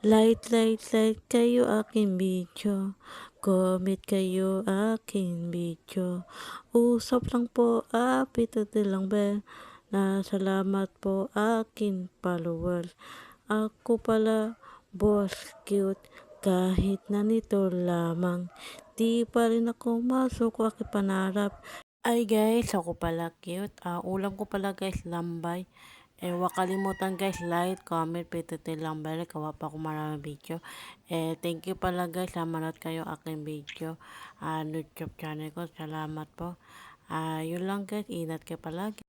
Like kayo aking video. Comment kayo aking video. Usap lang po, pindutin lang bell. Salamat po aking follower. Ako pala, boss cute. Kahit na nito lamang, di pa rin ako masok aking pangarap. Ay guys, ako pala cute. Ulam ko pala guys, lambay. Huwag kalimutan guys, like, comment, pindutin lang bell. Gawa pa ako maraming video. Thank you pala guys, sa manood kayo aking video. YouTube channel ko. Salamat po. Yun lang guys, ingat kayo palagi.